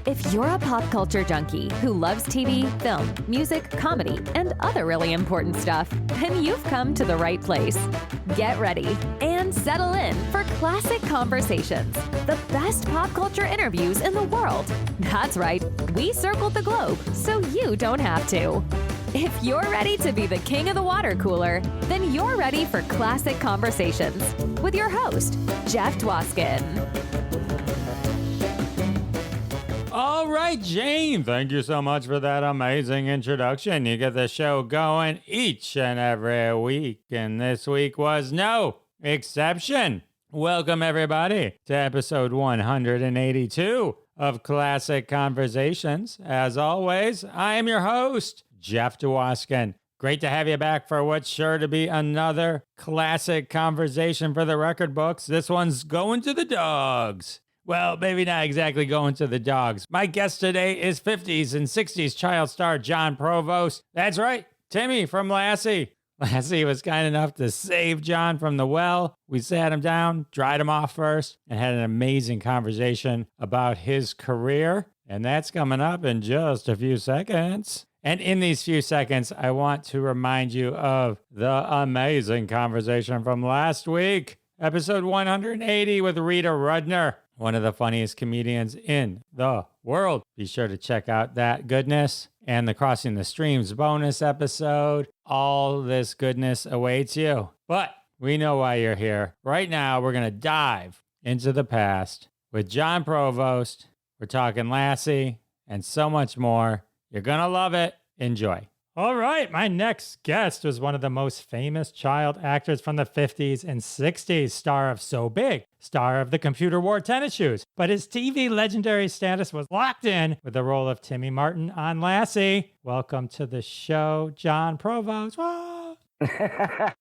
If you're a pop culture junkie who loves TV, film, music, comedy, and other really important stuff, then you've come to the right place. Get ready and settle in for Classic Conversations, the best pop culture interviews in the world. That's right, we circled the globe so you don't have to. If you're ready to be the king of the water cooler, then you're ready for Classic Conversations with your host, Jeff Dwoskin. All right, Jane, thank you so much for that amazing introduction. You get the show going each and every week, and this week was no exception. Welcome, everybody, to episode 182 of Classic Conversations. As always, I am your host, Jeff Dwoskin. Great to have you back for what's sure to be another classic conversation for the record books. This one's going to the dogs. Well, maybe not exactly going to the dogs. My guest today is 50s and 60s child star Jon Provost. That's right, Timmy from Lassie. Lassie was kind enough to save Jon from the well. We sat him down, dried him off first, and had an amazing conversation about his career. And that's coming up in just a few seconds. And in these few seconds, I want to remind you of the amazing conversation from last week, episode 180 with Rita Rudner, one of the funniest comedians in the world. Be sure to check out that goodness and the Crossing the Streams bonus episode. All this goodness awaits you. But we know why you're here. Right now, we're going to dive into the past with Jon Provost. We're talking Lassie and so much more. You're going to love it. Enjoy. All right, my next guest was one of the most famous child actors from the 50s and 60s, star of So Big, star of The Computer Wore Tennis Shoes. But his TV legendary status was locked in with the role of Timmy Martin on Lassie. Welcome to the show, Jon Provost. Whoa.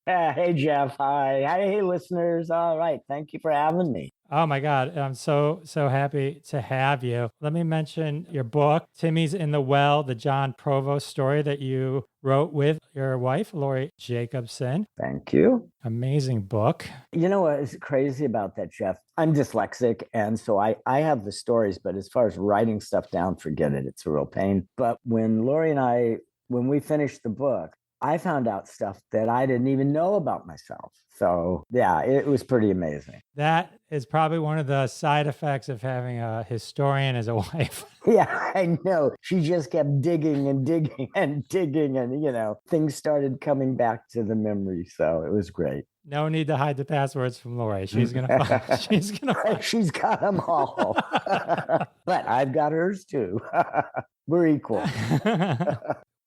Hey, Jeff. Hi. Hey, listeners. All right. Thank you for having me. Oh my God, I'm so happy to have you. Let me mention your book, Timmy's in the Well, the Jon Provost story that you wrote with your wife, Laurie Jacobson. Thank you. Amazing book. You know what is crazy about that, Jeff? I'm dyslexic, and so I have the stories, but as far as writing stuff down, forget it. It's a real pain. But when Laurie and I, when we finished the book, I found out stuff that I didn't even know about myself. So yeah, it was pretty amazing. That is probably one of the side effects of having a historian as a wife. Yeah, I know. She just kept digging and digging and digging, and things started coming back to the memory. So it was great. No need to hide the passwords from Laurie. She's gonna find. She's got them all. But I've got hers too. We're equal.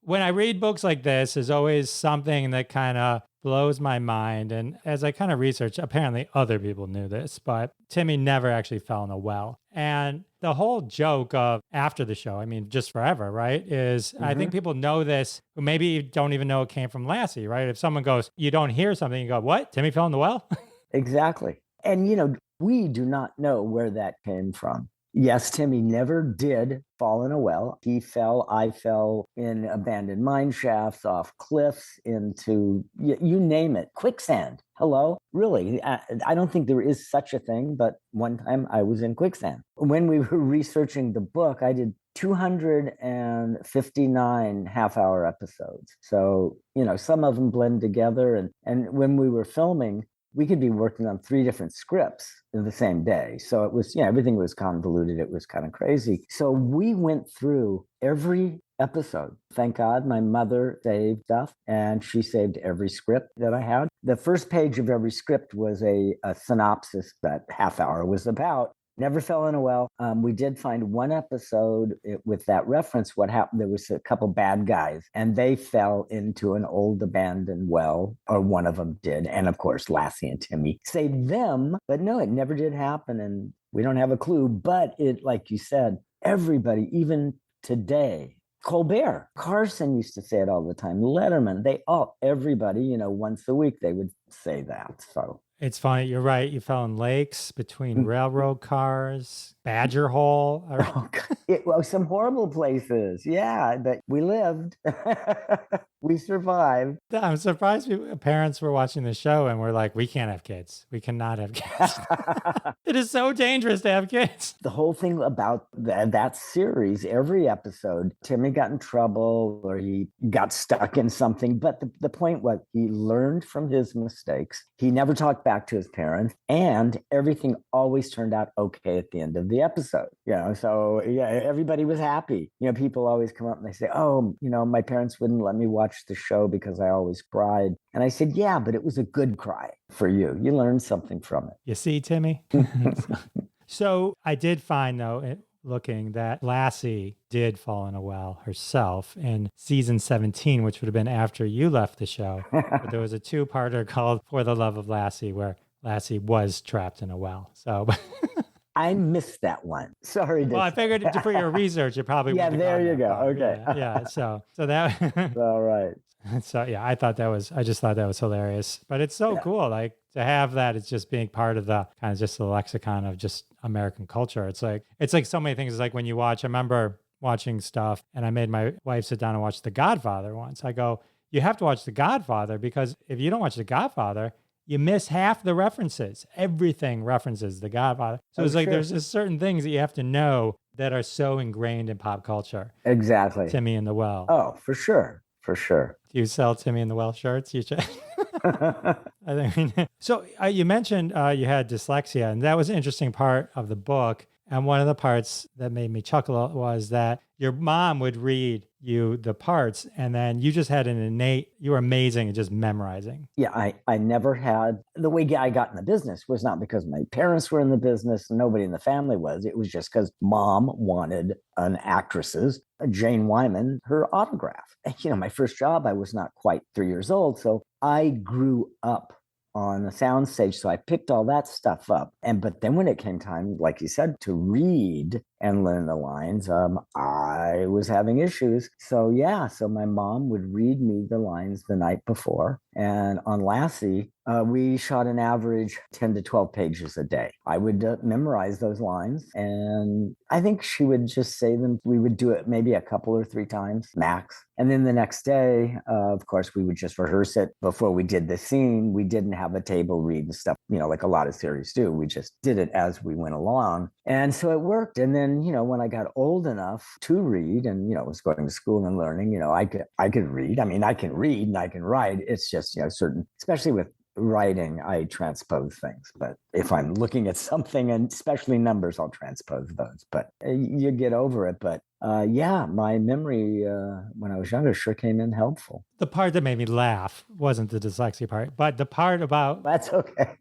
When I read books like this, there's always something that kind of blows my mind. And as I kind of research, apparently other people knew this, but Timmy never actually fell in a well. And the whole joke of after the show, I mean, just forever, right, is I think people know this who maybe don't even know it came from Lassie, right? If someone goes, you don't hear something, you go, what? Timmy fell in the well? Exactly. And, we do not know where that came from. Yes, Timmy never did fall in a well. He fell, I fell in abandoned mine shafts, off cliffs, into, you name it, quicksand. Hello? Really? I don't think there is such a thing, but one time I was in quicksand. When we were researching the book, I did 259 half-hour episodes. So, some of them blend together. And when we were filming, we could be working on 3 different scripts in the same day. So it was, everything was convoluted. It was kind of crazy. So we went through every episode. Thank God my mother saved stuff, and she saved every script that I had. The first page of every script was a synopsis that half hour was about. Never fell in a well. We did find one episode with that reference. What happened, there was a couple bad guys, and they fell into an old abandoned well, or one of them did. And of course, Lassie and Timmy saved them. But no, it never did happen, and we don't have a clue. But it, like you said, everybody, even today, Colbert, Carson used to say it all the time, Letterman, everybody, once a week they would say that. So It's funny. You're right. You fell in lakes, between railroad cars, Badger Hole. Oh, well, some horrible places. Yeah, but we lived. We survived. I'm surprised parents were watching the show and were like, we can't have kids. We cannot have kids. It is so dangerous to have kids. The whole thing about that series, every episode, Timmy got in trouble or he got stuck in something. But the point was he learned from his mistakes. He never talked back to his parents, and everything always turned out okay at the end of the episode. So yeah, everybody was happy. People always come up and they say, oh, my parents wouldn't let me watch the show because I always cried. And I said, yeah, but it was a good cry for you. You learned something from it. You see, Timmy? So I did find, though, looking that Lassie did fall in a well herself in season 17, which would have been after you left the show. But there was a two-parter called For the Love of Lassie, where Lassie was trapped in a well. So I missed that one. Sorry. Well, I figured for your research, it probably yeah, there you go. Okay. Yeah. So that. All right. So yeah, I just thought that was hilarious. But it's so cool, like to have that. It's just being part of the kind of just the lexicon of just American culture. It's like so many things. It's like when you watch. I remember watching stuff, and I made my wife sit down and watch The Godfather once. I go, you have to watch The Godfather because if you don't watch The Godfather, you miss half the references. Everything references The Godfather. So it's like there's just certain things that you have to know that are so ingrained in pop culture. Exactly. Timmy in the Well. Oh, for sure. For sure. Do you sell Timmy in the Well shirts? You should. I think. So you mentioned you had dyslexia, and that was an interesting part of the book. And one of the parts that made me chuckle was that your mom would read you the parts, and then you just had you were amazing at just memorizing. Yeah, I never had, the way I got in the business was not because my parents were in the business, nobody in the family was. It was just because mom wanted an actress's, Jane Wyman, her autograph. My first job, I was not quite 3 years old, so I grew up on a soundstage. So I picked all that stuff up. But then when it came time, like you said, to read and learn the lines, I was having issues. So my mom would read me the lines the night before. And on Lassie, we shot an average 10 to 12 pages a day. I would memorize those lines, and I think she would just say them. We would do it maybe a couple or three times max. And then the next day, of course, we would just rehearse it before we did the scene. We didn't have a table read and stuff, like a lot of series do. We just did it as we went along. And so it worked. And then, when I got old enough to read and, was going to school and learning, I could read. I mean, I can read and I can write. It's just, certain, especially with writing, I transpose things. But if I'm looking at something, and especially numbers, I'll transpose those. But you get over it. But my memory when I was younger sure came in helpful. The part that made me laugh wasn't the dyslexia part, but the part about... That's okay.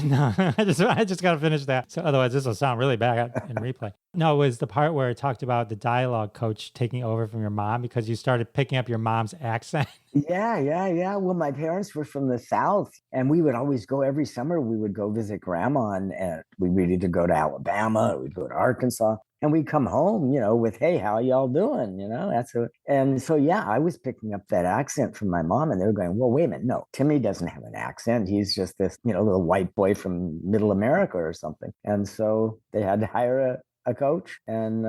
No, I just got to finish that. So otherwise this will sound really bad in replay. No, it was the part where it talked about the dialogue coach taking over from your mom because you started picking up your mom's accent. Yeah. Well, my parents were from the South, and we would always go every summer. We would go visit grandma, and we needed to go to Alabama. We'd go to Arkansas. And we'd come home, with, hey, how y'all doing? And so, I was picking up that accent from my mom, and they were going, well, wait a minute. No, Timmy doesn't have an accent. He's just this, little white boy from middle America or something. And so they had to hire a coach, and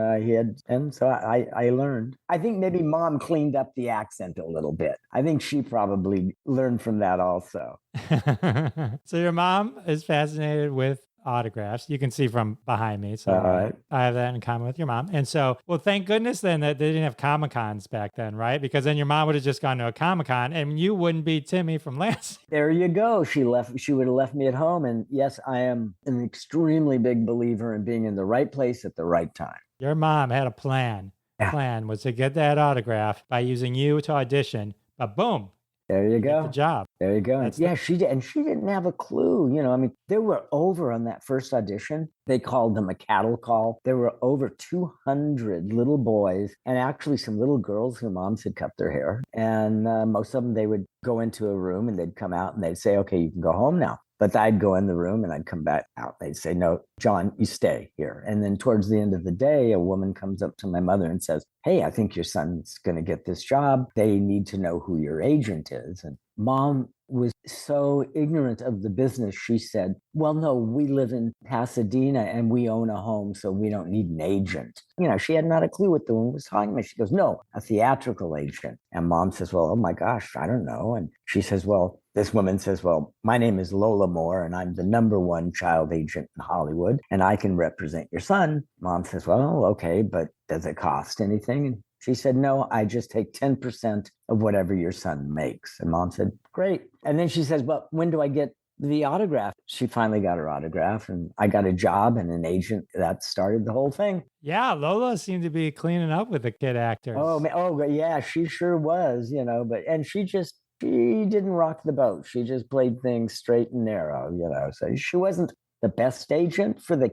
so I learned. I think maybe mom cleaned up the accent a little bit. I think she probably learned from that also. So your mom is fascinated with autographs. You can see from behind me. So right. I have that in common with your mom. And so, well, thank goodness then that they didn't have Comic-Cons back then, right? Because then your mom would have just gone to a Comic-Con and you wouldn't be Timmy from Lassie. There you go. She would have left me at home. And yes, I am an extremely big believer in being in the right place at the right time. Your mom had a plan. The plan was to get that autograph by using you to audition, but boom. There you go. Good job. There you go. She did. And she didn't have a clue. There were over on that first audition. They called them a cattle call. There were over 200 little boys and actually some little girls whose moms had cut their hair. And most of them, they would go into a room and they'd come out and they'd say, okay, you can go home now. But I'd go in the room and I'd come back out. They'd say, no, Jon, you stay here. And then towards the end of the day, a woman comes up to my mother and says, hey, I think your son's going to get this job. They need to know who your agent is. And mom was so ignorant of the business. She said, well, no, we live in Pasadena and we own a home, so we don't need an agent. She had not a clue what the woman was talking about. She goes, no, a theatrical agent. And Mom says, well, oh my gosh, I don't know. And she says, well, this woman says, well, my name is Lola Moore and I'm the #1 child agent in Hollywood and I can represent your son. Mom says, well, okay, but does it cost anything? And she said, no, I just take 10% of whatever your son makes. And Mom said, great. And then she says, well, when do I get the autograph? She finally got her autograph and I got a job and an agent. That started the whole thing. Yeah, Lola seemed to be cleaning up with the kid actors. Oh, yeah, she sure was, and she didn't rock the boat. She just played things straight and narrow, so she wasn't the best agent for the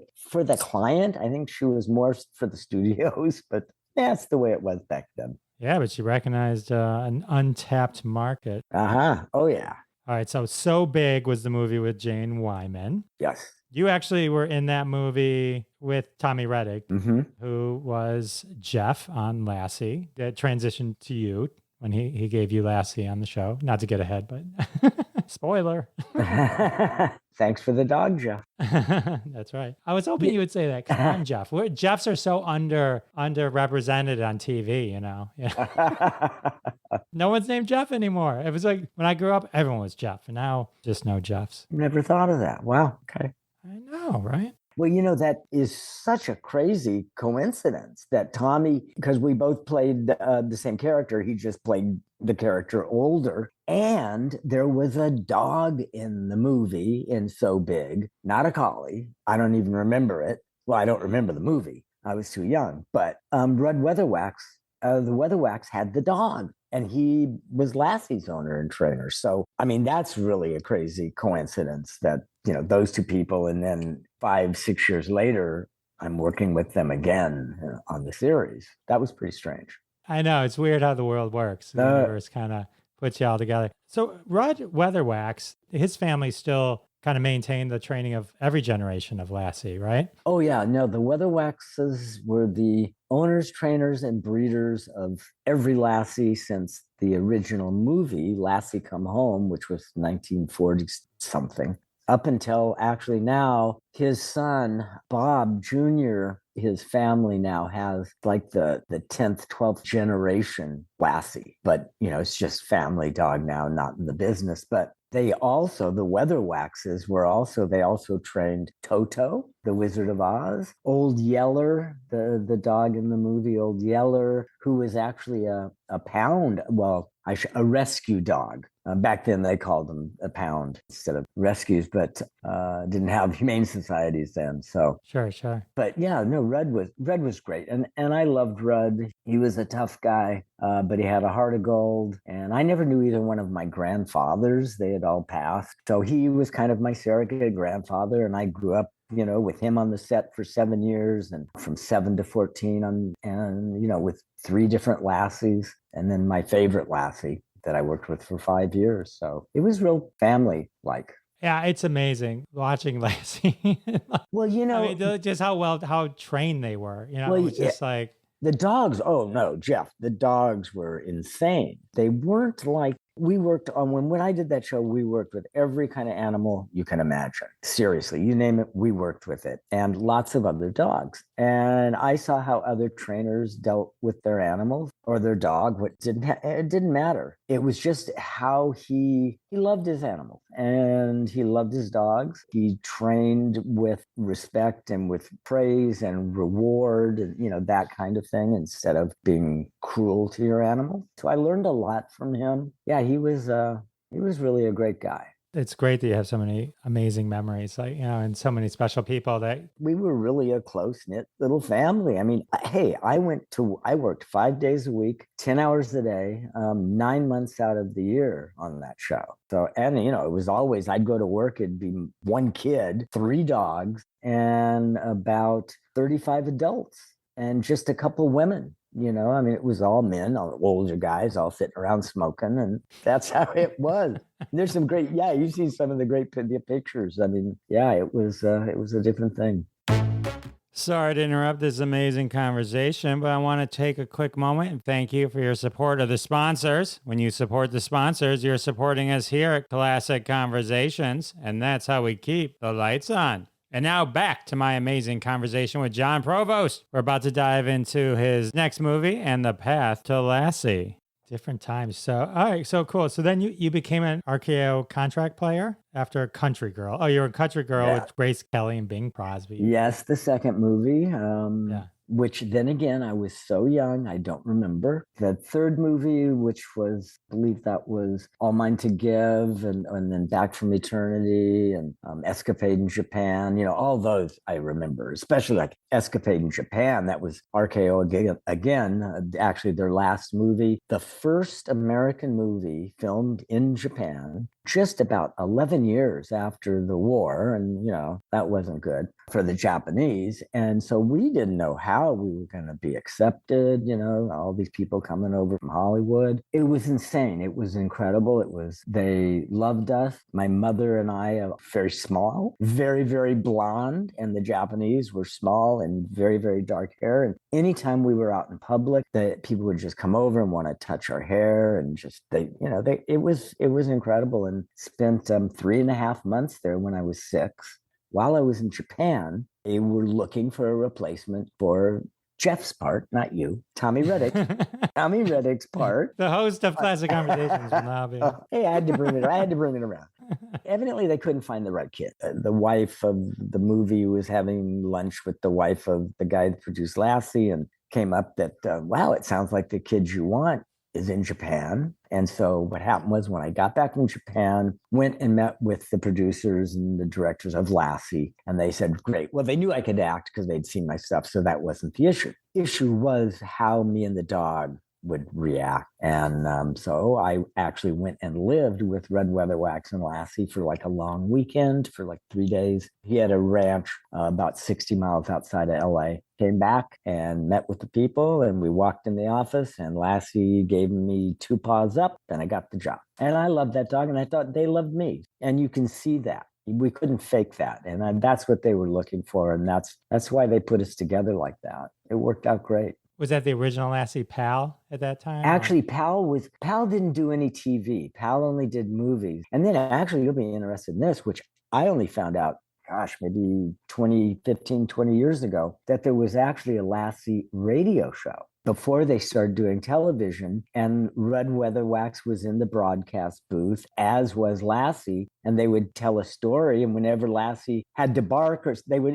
client. I think she was more for the studios, but that's the way it was back then. Yeah, but she recognized an untapped market. Oh, yeah. All right, So Big was the movie with Jane Wyman. Yes. You actually were in that movie with Tommy Reddick, who was Jeff on Lassie, that transitioned to you when he gave you Lassie on the show. Not to get ahead, but spoiler. Thanks for the dog, Jeff. That's right. I was hoping you would say that. Come on, Jeff. Jeffs are so underrepresented on TV, Yeah. No one's named Jeff anymore. It was like when I grew up, everyone was Jeff, and now just no Jeffs. Never thought of that. Wow. Okay. I know, right? Well, that is such a crazy coincidence that Tommy, because we both played the same character, he just played the character older. And there was a dog in the movie in So Big, not a collie. I don't even remember it. Well, I don't remember the movie. I was too young. But Rudd Weatherwax, the Weatherwax had the dog. And he was Lassie's owner and trainer. So, that's really a crazy coincidence that, those two people. And then 5-6 years later, I'm working with them again on the series. That was pretty strange. I know. It's weird how the world works. The universe kind of puts you all together. So Rudd Weatherwax, his family still kind of maintained the training of every generation of Lassie, right? Oh, yeah. No, the Weatherwaxes were the owners, trainers, and breeders of every Lassie since the original movie, Lassie Come Home, which was 1940-something, up until actually now, his son, Bob Jr., his family now has like the 10th, 12th generation Lassie. But, it's just family dog now, not in the business. But the Weatherwaxes they also trained Toto, the Wizard of Oz, Old Yeller, the dog in the movie, Old Yeller, who was actually a pound, a rescue dog. Back then they called them a pound instead of rescues, but didn't have humane societies then. So Sure. But yeah, no, Rudd was great. And I loved Rudd. He was a tough guy, but he had a heart of gold. And I never knew either one of my grandfathers. They had all passed. So he was kind of my surrogate grandfather. And I grew up, with him on the set for 7 years and from 7 to 14 and with 3 different Lassies. And then my favorite Lassie that I worked with for 5 years. So it was real family-like. Yeah, it's amazing watching Lassie. Well, just how trained they were. It was just like the dogs. Oh no, Jeff, the dogs were insane. They weren't like we worked on when I did that show. We worked with every kind of animal you can imagine. Seriously, you name it, we worked with it, and lots of other dogs. And I saw how other trainers dealt with their animals or their dog. It didn't matter. It was just how he loved his animals and he loved his dogs. He trained with respect and with praise and reward and that kind of thing instead of being cruel to your animal. So I learned a lot from him. Yeah, he was really a great guy. It's great that you have so many amazing memories, and so many special people that we were really a close-knit little family. Hey, I worked 5 days a week, 10 hours a day, 9 months out of the year on that show. So, and it was always, I'd go to work, it'd be 1 kid, 3 dogs, and about 35 adults, and just a couple women. It was all men, all older guys, all sitting around smoking, and that's how it was. There's some great, you see some of the great pictures. It was a different thing. Sorry to interrupt this amazing conversation, but I want to take a quick moment and thank you for your support of the sponsors. When you support the sponsors, you're supporting us here at Classic Conversations, and that's how we keep the lights on. And now back to my amazing conversation with Jon Provost. We're about to dive into his next movie and the path to Lassie. Different times. So, all right, so cool. So then you became an RKO contract player after Country Girl. Oh, you were a Country Girl with Grace Kelly and Bing Crosby. Yes, the second movie. Yeah. Which then again, I was so young, I don't remember. The third movie, which was, I believe that was All Mine to Give, and then Back from Eternity, and Escapade in Japan, all those I remember, especially like Escapade in Japan. That was RKO again, actually their last movie. The first American movie filmed in Japan, just about 11 years after the war. And, that wasn't good for the Japanese. And so we didn't know how we were going to be accepted, all these people coming over from Hollywood. It was insane. It was incredible. They loved us. My mother and I are very small, very, very blonde. And the Japanese were small and very, very dark hair. And anytime we were out in public, the people would just come over and want to touch our hair, and just, it was incredible. And spent 3.5 months there when I was 6. While I was in Japan, they were looking for a replacement for Jeff's part, not you, Tommy Reddick. Tommy Reddick's part. The host of Classic Conversations will now be. Hey, I had to bring it around. Evidently, they couldn't find the right kid. The wife of the movie was having lunch with the wife of the guy that produced Lassie, and came up that, wow, it sounds like the kid you want is in Japan. And so what happened was, when I got back from Japan, went and met with the producers and the directors of Lassie, and they said, great. Well, they knew I could act because they'd seen my stuff, so that wasn't the issue. Issue was how me and the dog would react. And so I actually went and lived with Rudd Weatherwax and Lassie for like a long weekend, for like 3 days. He had a ranch about 60 miles outside of LA. Came back and met with the people, and we walked in the office, and Lassie gave me 2 paws up, and I got the job. And I loved that dog, and I thought they loved me. And you can see that. We couldn't fake that. And that's what they were looking for. And that's why they put us together like that. It worked out great. Was that the original Lassie, Pal, at that time? Actually, Pal didn't do any TV. Pal only did movies. And then actually, you'll be interested in this, which I only found out, maybe 20 years ago, that there was actually a Lassie radio show before they started doing television. And Rudd Weatherwax was in the broadcast booth, as was Lassie, and they would tell a story. And whenever Lassie had to bark,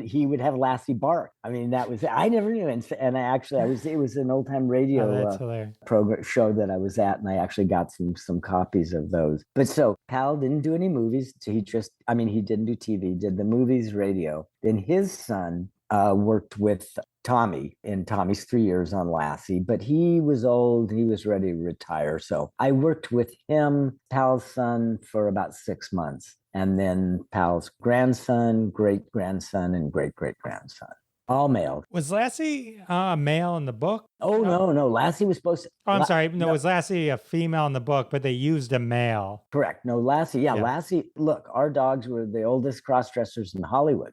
he would have Lassie bark. I mean, that was, I never knew. And it was an old time radio program show that I was at, and I actually got some copies of those. But so Pal didn't do any movies. He didn't do TV, did the movies, radio. Then his son worked with Tommy in Tommy's 3 years on Lassie, but he was old. He was ready to retire. So I worked with him, Pal's son, for about 6 months. And then Pal's grandson, great-grandson, and great-great-grandson. All male. Was Lassie a male in the book? Oh, no. Lassie was supposed to... Oh, I'm sorry. No, was Lassie a female in the book, but they used a male? Correct. No, Lassie. Lassie, look, our dogs were the oldest cross-dressers in Hollywood.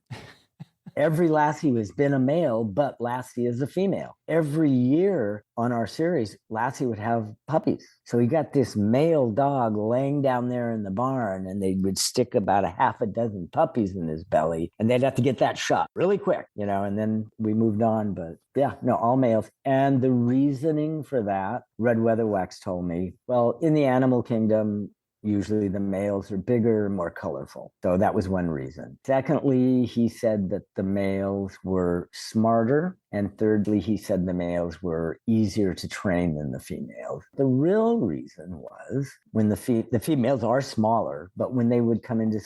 Every Lassie has been a male, but Lassie is a female. Every year on our series, Lassie would have puppies. So he got this male dog laying down there in the barn, and they would stick about a half a dozen puppies in his belly, and they'd have to get that shot really quick, and then we moved on. But yeah, no, all males. And the reasoning for that, Rudd Weatherwax told me, well, in the animal kingdom, usually the males are bigger and more colorful. So that was one reason. Secondly, he said that the males were smarter. And thirdly, he said the males were easier to train than the females. The real reason was when the females are smaller, but when they would come into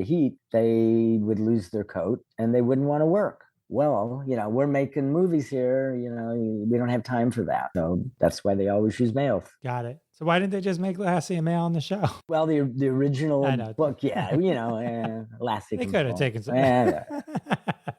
heat, they would lose their coat and they wouldn't want to work. Well, we're making movies here, we don't have time for that. So that's why they always use males. Got it. So why didn't they just make Lassie a male on the show? Well, the original book, Lassie. They could have taken some.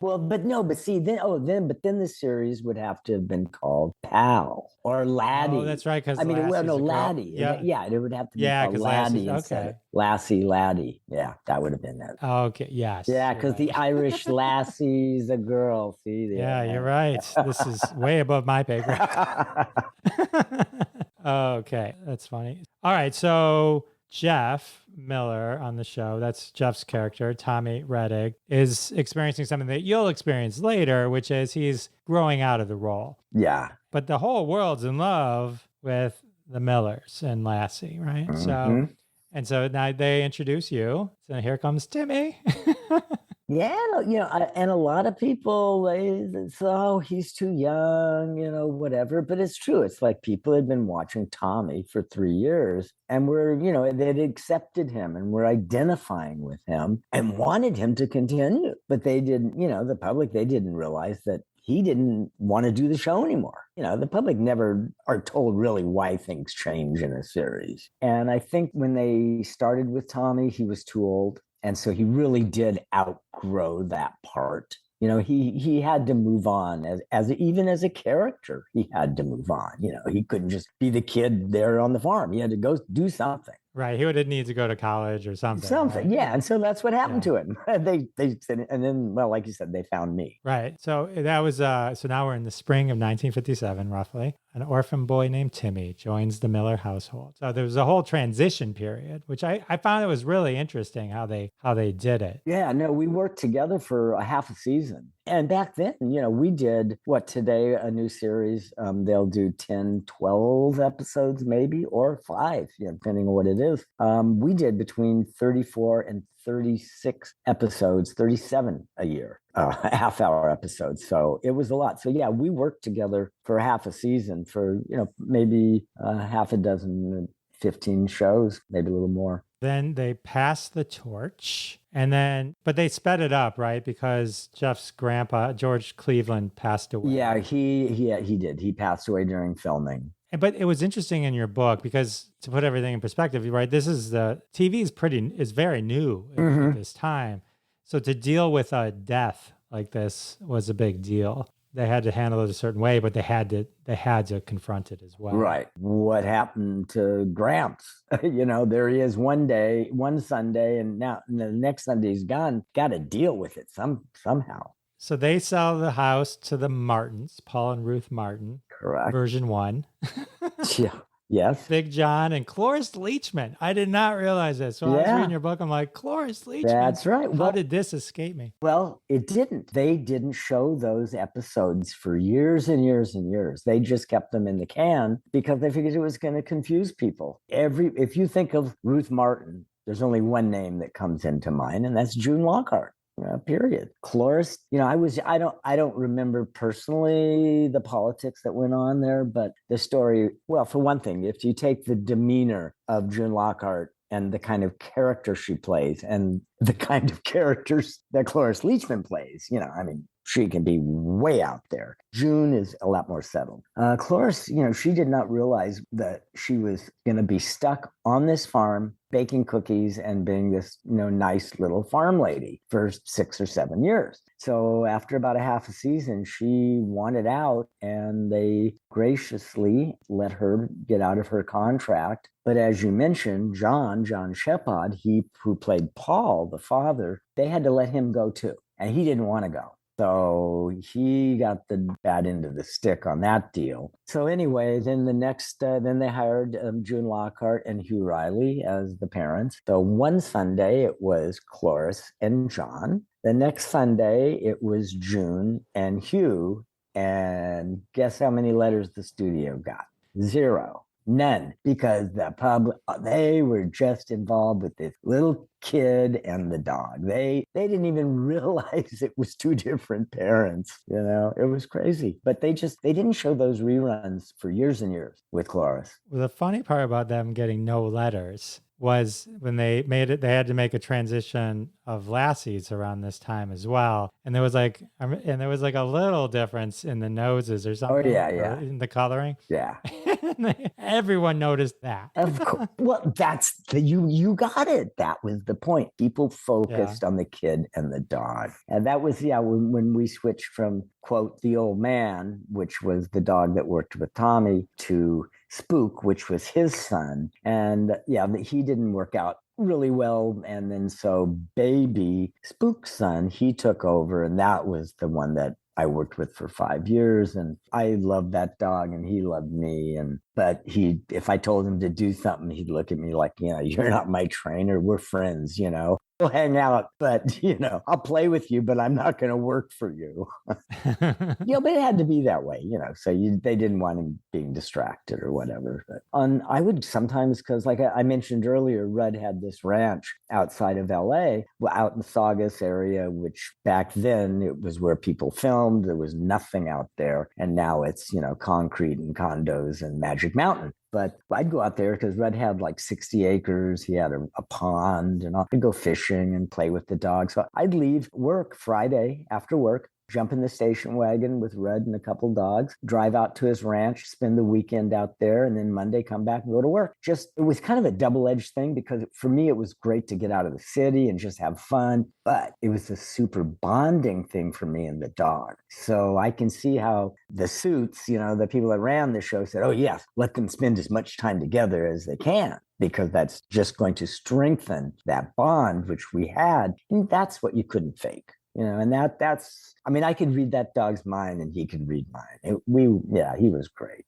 Well, but see, then the series would have to have been called Pal or Laddie. Oh, that's right. Because Laddie. Yeah, It would have to be yeah, called because Laddie Lassie's instead okay. of Lassie, Laddie. Yeah, that would have been it. Okay, yes. Yeah, you're because right. the Irish Lassie's a girl. See, Yeah, you're right. This is way above my pay grade. Okay, that's funny. All right, so Jeff Miller on the show, that's Jeff's character, Tommy Reddick, is experiencing something that you'll experience later, which is he's growing out of the role. Yeah. But the whole world's in love with the Millers and Lassie, right? Mhm. So now they introduce you. So here comes Timmy. Yeah, and a lot of people, he's too young, whatever. But it's true. It's like people had been watching Tommy for 3 years and they'd accepted him and were identifying with him and wanted him to continue. But they didn't, the public, they didn't realize that he didn't want to do the show anymore. The public never are told really why things change in a series. And I think when they started with Tommy, he was too old. And so he really did outgrow that part. He had to move on even as a character. He had to move on. He couldn't just be the kid there on the farm. He had to go do something. Right. He would need to go to college or something. Something. Right? Yeah. And so that's what happened to him. They said, and then, well, like you said, they found me. Right. So that was, so now we're in the spring of 1957, roughly. An orphan boy named Timmy joins the Miller household. So there was a whole transition period, which I found it was really interesting how they did it. Yeah, no, we worked together for a half a season. And back then, we did today, a new series, they'll do 10, 12 episodes maybe, or 5, depending on what it is. We did between 34 and 36 episodes, 37 a year, half-hour episodes. So it was a lot. So yeah, we worked together for half a season for, maybe half a dozen, 15 shows, maybe a little more. Then they passed the torch but they sped it up, right? Because Jeff's grandpa, George Cleveland, passed away. Yeah, he did. He passed away during filming. But it was interesting in your book because to put everything in perspective, right? This is TV is very new at this time. So to deal with a death like this was a big deal. They had to handle it a certain way, but they had to confront it as well. Right. What happened to Gramps? There he is one Sunday, and now the next Sunday he's gone. Got to deal with it somehow. So they sell the house to the Martins, Paul and Ruth Martin. Correct. Version 1. Yeah. Yes. Big John and Chloris Leachman. I did not realize this. So I was reading your book. I'm like, Chloris Leachman. That's right. How did this escape me? Well, it didn't. They didn't show those episodes for years and years and years. They just kept them in the can because they figured it was going to confuse people. If you think of Ruth Martin, there's only one name that comes into mind, and that's June Lockhart. Period. Chloris, I don't remember personally the politics that went on there, but the story, well, for one thing, if you take the demeanor of June Lockhart and the kind of character she plays and the kind of characters that Chloris Leachman plays, she can be way out there. June is a lot more settled. Chloris, she did not realize that she was going to be stuck on this farm baking cookies and being this, nice little farm lady for 6 or 7 years. So after about a half a season, she wanted out and they graciously let her get out of her contract. But as you mentioned, Jon Shepard, who played Paul, the father, they had to let him go too. And he didn't want to go. So he got the bad end of the stick on that deal. So anyway, then then they hired June Lockhart and Hugh Riley as the parents. So one Sunday it was Chloris and Jon. The next Sunday it was June and Hugh. And guess how many letters the studio got? 0. None, because the public, they were just involved with this little kid and the dog. They didn't even realize it was 2 different parents. It was crazy. But they didn't show those reruns for years and years with Chloris. Well, the funny part about them getting no letters was when they had to make a transition of Lassies around this time as well. And there was like a little difference in the noses or something. Oh, yeah. In the coloring. Yeah. Everyone noticed that. Of course. Well, you got it. That was the point. People Yeah. focused on the kid and the dog. And that was, when we switched from, quote, the old man, which was the dog that worked with Tommy, to Spook, which was his son. And he didn't work out really well. And then so baby Spook's son, he took over, and that was the one that I worked with for 5 years, and I loved that dog and he loved me. But if I told him to do something, he'd look at me like, you're not my trainer. We're friends, We'll hang out, but I'll play with you, but I'm not going to work for you. But it had to be that way, so they didn't want him being distracted or whatever. But I would sometimes, because like I mentioned earlier, Rudd had this ranch outside of LA, out in the Saugus area, which back then it was where people filmed. There was nothing out there. And now it's, concrete and condos and Magic Mountain. But I'd go out there because Rudd had like 60 acres. He had a pond, and I'd go fishing and play with the dogs. So I'd leave work Friday after work, jump in the station wagon with Rudd and a couple dogs, drive out to his ranch, spend the weekend out there, and then Monday come back and go to work. It was kind of a double-edged thing, because for me, it was great to get out of the city and just have fun, but it was a super bonding thing for me and the dog. So I can see how the suits, the people that ran the show said, oh yes, let them spend as much time together as they can, because that's just going to strengthen that bond, which we had. And that's what you couldn't fake. And that's, I could read that dog's mind and he could read mine. He was great.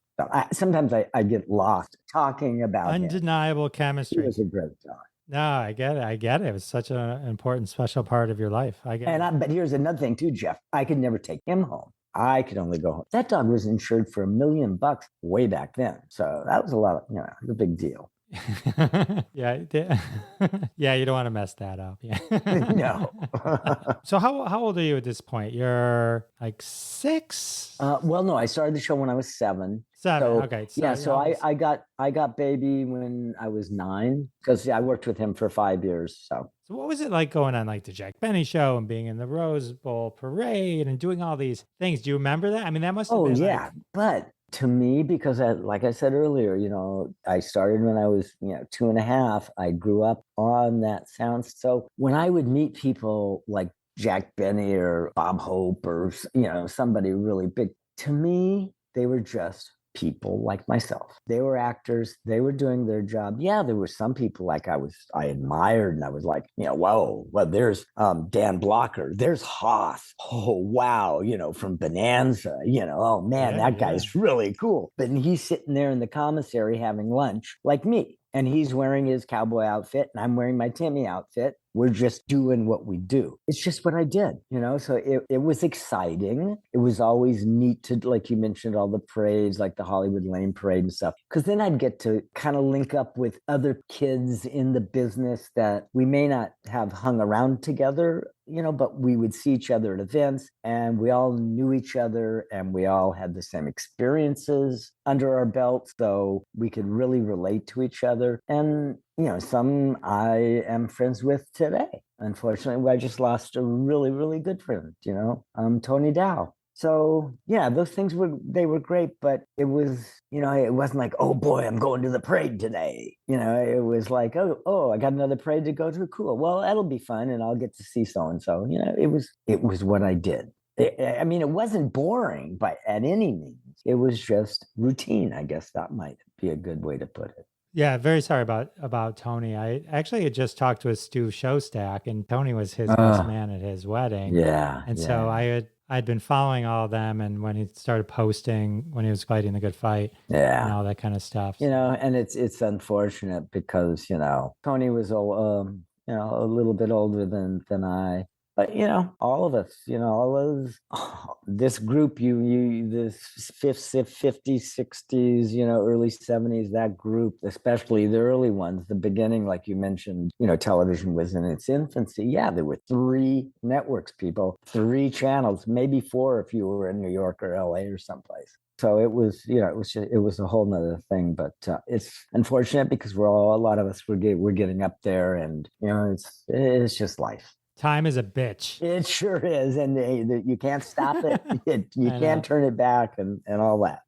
Sometimes I get lost talking about undeniable chemistry. He was a great dog. No, I get it. It was such an important, special part of your life. I get it. But here's another thing too, Jeff. I could never take him home. I could only go home. That dog was insured for $1 million way back then. So that was a big deal. Yeah, you don't want to mess that up. Yeah. No. So how old are you at this point? You're like 6? Well, no, I started the show when I was 7. 7. So, okay. So I got baby when I was 9, because I worked with him for 5 years. So what was it like going on like the Jack Benny show and being in the Rose Bowl parade and doing all these things? Do you remember that? I mean, that must have been. Oh yeah, but to me, because like I said earlier, I started when I was 2.5. I grew up on that sound. So when I would meet people like Jack Benny or Bob Hope or somebody really big, to me they were just people like myself. They were actors. They were doing their job. Yeah, there were some people like I admired, and I was like, whoa, well, there's Dan Blocker. There's Hoth. Oh, wow, from Bonanza. Oh man, that guy's really cool. But he's sitting there in the commissary having lunch like me. And he's wearing his cowboy outfit, and I'm wearing my Timmy outfit. We're just doing what we do. It's just what I did, So it was exciting. It was always neat to, like you mentioned, all the parades, like the Hollywood Lane Parade and stuff. Because then I'd get to kind of link up with other kids in the business that we may not have hung around together, but we would see each other at events, and we all knew each other, and we all had the same experiences under our belts, so we could really relate to each other. And some I am friends with today. Unfortunately, I just lost a really, really good friend, Tony Dow. So yeah, those things were great, but it was, it wasn't like, oh boy, I'm going to the parade today. It was like, oh, I got another parade to go to. Cool. Well, that'll be fun, and I'll get to see so-and-so. It was what I did. It wasn't boring at any means. It was just routine. I guess that might be a good way to put it. Yeah, very sorry about Tony. I actually had just talked with Stu Showstack, and Tony was his best man at his wedding. Yeah. And so I'd been following all of them, and when he started posting when he was fighting the good fight, and all that kind of stuff. And it's unfortunate because Tony was a little bit older than I. But, all of us, all of this group, this 50s, 60s, early 70s, that group, especially the early ones, the beginning, like you mentioned, television was in its infancy. Yeah, there were 3 networks, 3 channels, maybe 4 if you were in New York or LA or someplace. So it was, it was a whole nother thing, but it's unfortunate because a lot of us were getting up there, and, it's just life. Time is a bitch. It sure is. And you can't stop it. You can't turn it back and all that.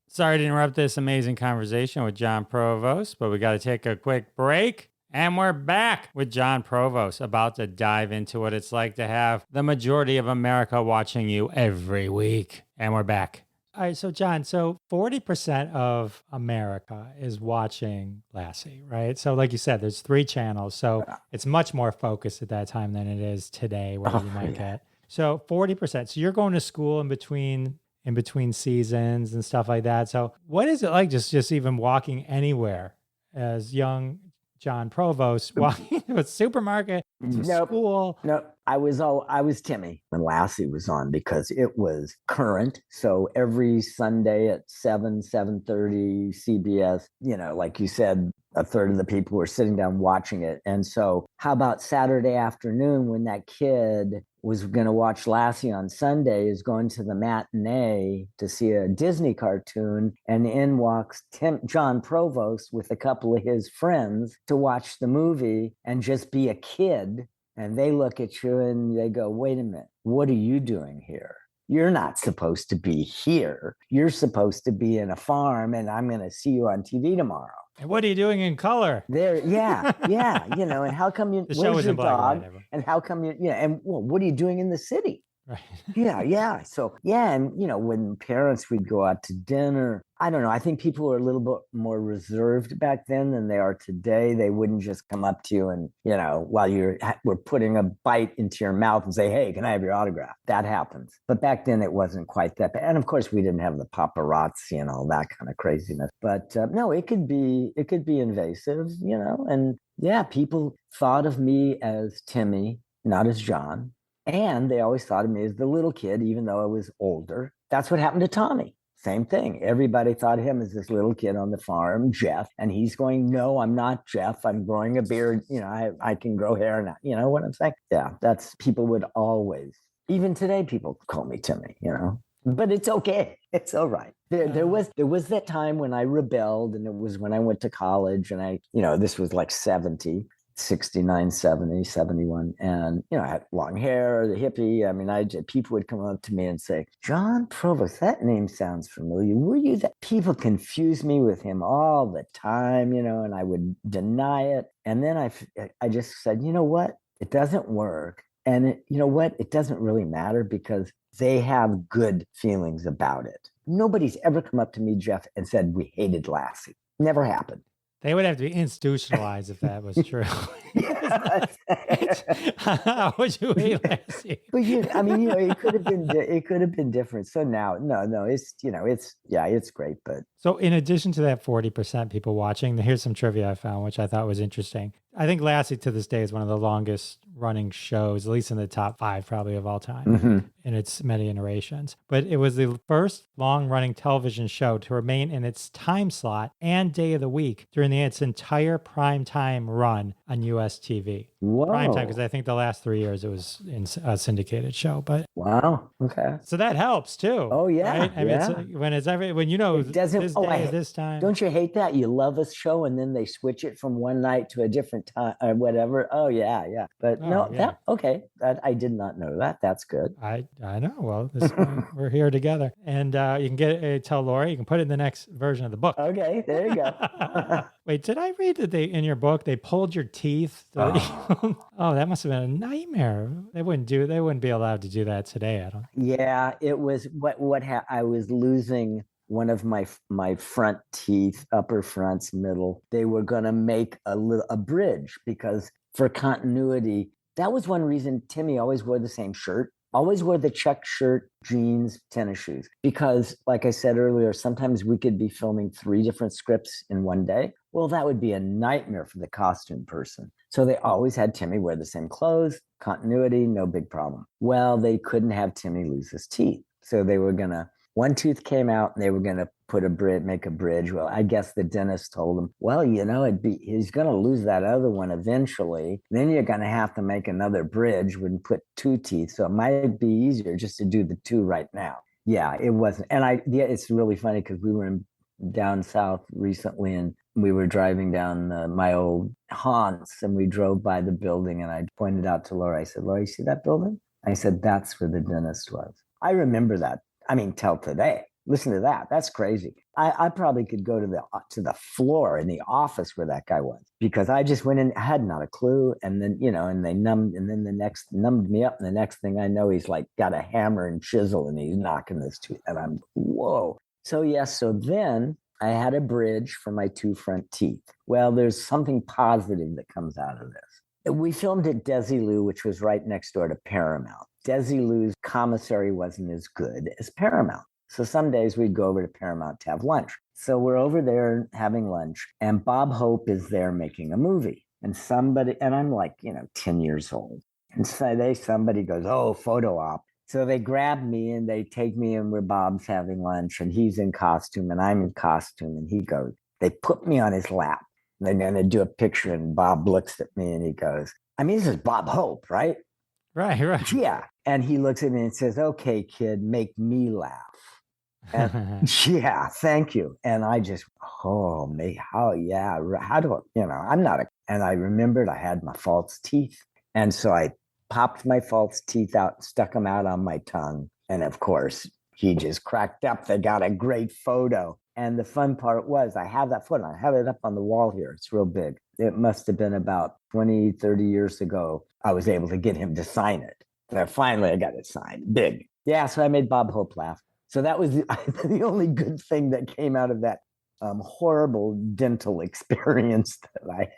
Sorry to interrupt this amazing conversation with Jon Provost, but we got to take a quick break. And we're back with Jon Provost, about to dive into what it's like to have the majority of America watching you every week. And we're back. All right, so Jon, so 40% of America is watching Lassie, right? So like you said, there's 3 channels, so it's much more focused at that time than it is today, where you might get. So 40%. So you're going to school in between seasons and stuff like that. So what is it like just even walking anywhere as young Jon Provost, walking to a supermarket, to school? No, I was Timmy when Lassie was on because it was current. So every Sunday at 7:30 CBS, like you said, a third of the people were sitting down watching it. And so how about Saturday afternoon when that kid was going to watch Lassie on Sunday, is going to the matinee to see a Disney cartoon, and in walks Jon Provost with a couple of his friends to watch the movie and just be a kid. And they look at you and they go, wait a minute, what are you doing here? You're not supposed to be here. You're supposed to be in a farm, and I'm going to see you on TV tomorrow. And what are you doing in color? Yeah. And how come you? The show is in black and white. And how come you? And what are you doing in the city? Right. Yeah. So and when parents would go out to dinner, I don't know. I think people were a little bit more reserved back then than they are today. They wouldn't just come up to you and while we're putting a bite into your mouth and say, "Hey, can I have your autograph?" That happens. But back then it wasn't quite that bad. And of course we didn't have the paparazzi and all that kind of craziness. But no, it could be invasive, And yeah, people thought of me as Timmy, not as Jon. And they always thought of me as the little kid, even though I was older. That's what happened to Tommy. Same thing. Everybody thought of him as this little kid on the farm, Jeff. And he's going, no, I'm not Jeff. I'm growing a beard. I can grow hair now. You know what I'm saying? Yeah, people would always, even today, people call me Timmy, But it's okay. It's all right. There was that time when I rebelled, and it was when I went to college, and this was like 69, 70, 71. And, I had long hair, the hippie. I mean, people would come up to me and say, Jon Provost, that name sounds familiar. Were you that? People confuse me with him all the time, and I would deny it. And then I just said, you know what? It doesn't work. And you know what? It doesn't really matter because they have good feelings about it. Nobody's ever come up to me, Jeff, and said, we hated Lassie. Never happened. They would have to be institutionalized if that was true. How would you hate Lassie? But it could have been different. So now, no, it's great. But so in addition to that 40% people watching, here's some trivia I found, which I thought was interesting. I think Lassie to this day is one of the longest running shows, at least in the top 5 probably of all time in its many iterations. But it was the first long running television show to remain in its time slot and day of the week during its entire primetime run on US TV. Whoa. Primetime, because I think the last 3 years it was in a syndicated show. But wow, okay. So that helps too. Oh yeah, right? I mean, when it doesn't. This day, this time. Don't you hate that? You love a show and then they switch it from one night to a different time or whatever. Oh yeah. But I did not know that. That's good. I know. Well, we're here together, and you can tell Laurie. You can put it in the next version of the book. Okay, there you go. Wait, did I read that in your book they pulled your teeth? Oh, that must have been a nightmare. They wouldn't be allowed to do that today. I don't. Yeah, it was I was losing one of my front teeth, upper fronts, middle. They were going to make a bridge because for continuity, that was one reason Timmy always wore the same shirt. Always wore the check shirt, jeans, tennis shoes. Because, like I said earlier, sometimes we could be filming 3 different scripts in one day. Well, that would be a nightmare for the costume person. So they always had Timmy wear the same clothes, continuity, no big problem. Well, they couldn't have Timmy lose his teeth. So they were going to, one tooth came out and they were going to make a bridge. Well, I guess the dentist told him, well, he's going to lose that other one eventually. Then you're going to have to make another bridge when put 2 teeth. So it might be easier just to do the 2 right now. Yeah, it wasn't. And it's really funny because we were down south recently and we were driving down my old haunts and we drove by the building and I pointed out to Laurie, I said, Laurie, see that building? I said, that's where the dentist was. I remember that. I mean, till today. listen to that. That's crazy. I probably could go to the floor in the office where that guy was, because I just went in, I had not a clue. And then, and they numbed me up. And the next thing I know, he's like got a hammer and chisel and he's knocking this tooth. And I'm, whoa. So yes. So then I had a bridge for my 2 front teeth. Well, there's something positive that comes out of this. We filmed at Desilu, which was right next door to Paramount. Desilu's commissary wasn't as good as Paramount. So some days we'd go over to Paramount to have lunch. So we're over there having lunch, and Bob Hope is there making a movie. And I'm like, 10 years old. And so somebody goes, oh, photo op. So they grab me and they take me in where Bob's having lunch, and he's in costume and I'm in costume. And they put me on his lap. And they're going to do a picture, and Bob looks at me and he goes, this is Bob Hope, right? Right. Yeah. And he looks at me and says, okay, kid, make me laugh. And, yeah, thank you. And I just, how do I'm not and I remembered I had my false teeth. And so I popped my false teeth out, stuck them out on my tongue. And of course, he just cracked up. They got a great photo. And the fun part was I have that photo. I have it up on the wall here. It's real big. It must have been about 20, 30 years ago. I was able to get him to sign it. And finally, I got it signed. Big. Yeah, so I made Bob Hope laugh. So that was the only good thing that came out of that horrible dental experience that I